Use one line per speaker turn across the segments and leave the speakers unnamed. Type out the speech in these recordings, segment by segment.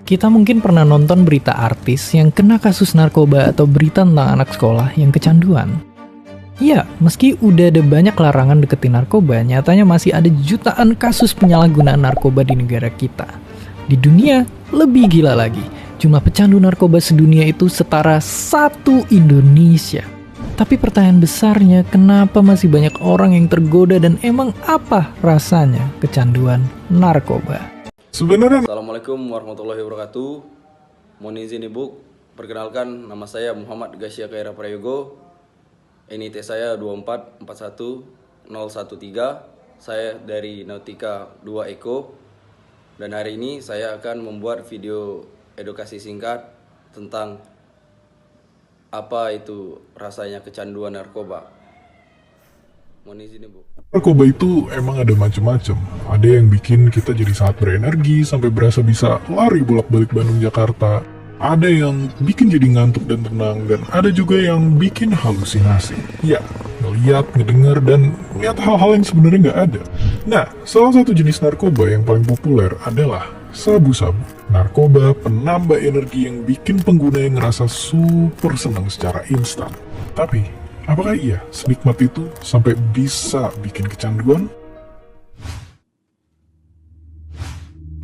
Kita mungkin pernah nonton berita artis yang kena kasus narkoba atau berita tentang anak sekolah yang kecanduan. Ya, meski udah ada banyak larangan deketin narkoba, nyatanya masih ada jutaan kasus penyalahgunaan narkoba di negara kita. Di dunia, lebih gila lagi. Jumlah pecandu narkoba sedunia itu setara satu Indonesia. Tapi pertanyaan besarnya, kenapa masih banyak orang yang tergoda dan emang apa rasanya kecanduan narkoba?
Sebenarnya
Assalamualaikum warahmatullahi wabarakatuh. Mohon izin Ibu, perkenalkan nama saya Muhammad Gasya Kaira Prayogo. NIT saya 2441013. Saya dari Nautika 2 Eko. Dan hari ini saya akan membuat video edukasi singkat tentang apa itu rasanya kecanduan narkoba. Mohon izin Ibu.
narkoba itu emang ada macam-macam. Ada yang bikin kita jadi sangat berenergi sampai berasa bisa lari bolak-balik Bandung Jakarta. Ada yang bikin jadi ngantuk dan tenang, dan ada juga yang bikin halusinasi. Ya, ngeliat, ngedenger, dan lihat hal-hal yang sebenarnya nggak ada. Nah, salah satu jenis narkoba yang paling populer adalah sabu-sabu. Narkoba penambah energi yang bikin penggunanya ngerasa super senang secara instan. Tapi, apakah iya senikmat itu sampai bisa bikin kecanduan?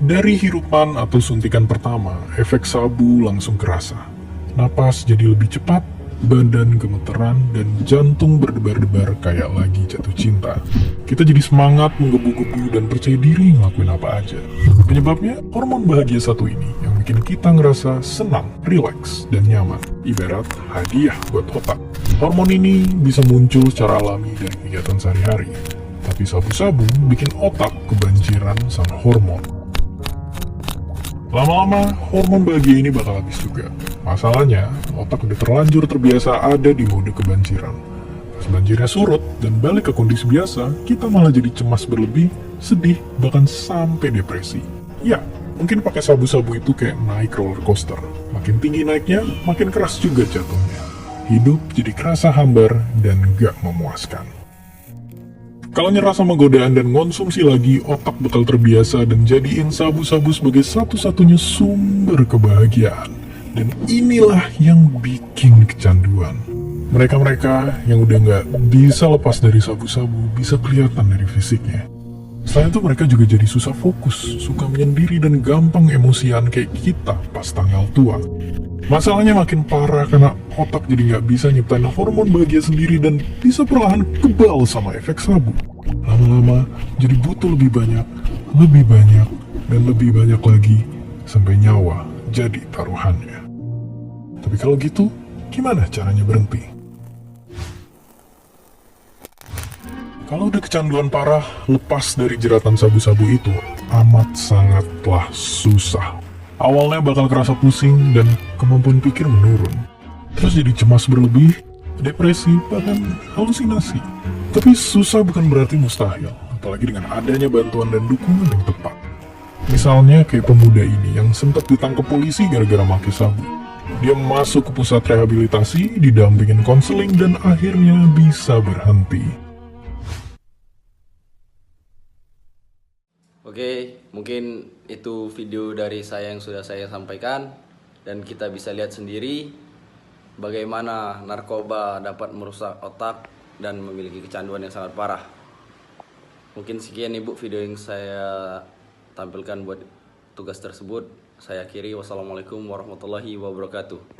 Dari hirupan atau suntikan pertama, efek sabu langsung kerasa. Napas jadi lebih cepat, badan gemeteran, dan jantung berdebar-debar kayak lagi jatuh cinta. Kita jadi semangat, menggebu-gebu, dan percaya diri ngelakuin apa aja. Penyebabnya, hormon bahagia satu ini yang bikin kita ngerasa senang, rileks, dan nyaman. Ibarat hadiah buat otak. Hormon ini bisa muncul secara alami dari kegiatan sehari-hari. Tapi sabu-sabu bikin otak kebanjiran sama hormon. Lama-lama, hormon bahagia ini bakal habis juga. Masalahnya, otak udah terlanjur terbiasa ada di mode kebanjiran. Pas banjirnya surut dan balik ke kondisi biasa, kita malah jadi cemas berlebih, sedih, bahkan sampai depresi. Ya, mungkin pakai sabu-sabu itu kayak naik roller coaster. Makin tinggi naiknya, makin keras juga jatuhnya. Hidup jadi kerasa hambar dan gak memuaskan. Kalau nyerah sama godaan dan konsumsi lagi, otak bakal terbiasa dan jadiin sabu-sabu sebagai satu-satunya sumber kebahagiaan. Dan inilah yang bikin kecanduan. Mereka-mereka yang udah nggak bisa lepas dari sabu-sabu bisa kelihatan dari fisiknya. Selain itu mereka juga jadi susah fokus, suka menyendiri dan gampang emosian kayak kita pas tanggal tua. Masalahnya makin parah karena otak jadi nggak bisa nyiptain hormon bahagia sendiri dan bisa perlahan kebal sama efek sabu. Lama-lama jadi butuh lebih banyak, dan lebih banyak lagi sampai nyawa jadi taruhannya. Tapi kalau gitu, gimana caranya berhenti? Kalau udah kecanduan parah, lepas dari jeratan sabu-sabu itu amat sangatlah susah. Awalnya bakal kerasa pusing dan kemampuan pikir menurun. Terus jadi cemas berlebih, depresi, bahkan halusinasi. Tapi susah bukan berarti mustahil, apalagi dengan adanya bantuan dan dukungan yang tepat. Misalnya kayak pemuda ini yang sempat ditangkap polisi gara-gara pakai sabu. Dia masuk ke pusat rehabilitasi, didampingin konseling, dan akhirnya bisa berhenti.
Oke, mungkin itu video dari saya yang sudah saya sampaikan, dan kita bisa lihat sendiri bagaimana narkoba dapat merusak otak dan memiliki kecanduan yang sangat parah. Mungkin sekian Ibu video yang saya tampilkan buat tugas tersebut. Saya akhiri, wassalamualaikum warahmatullahi wabarakatuh.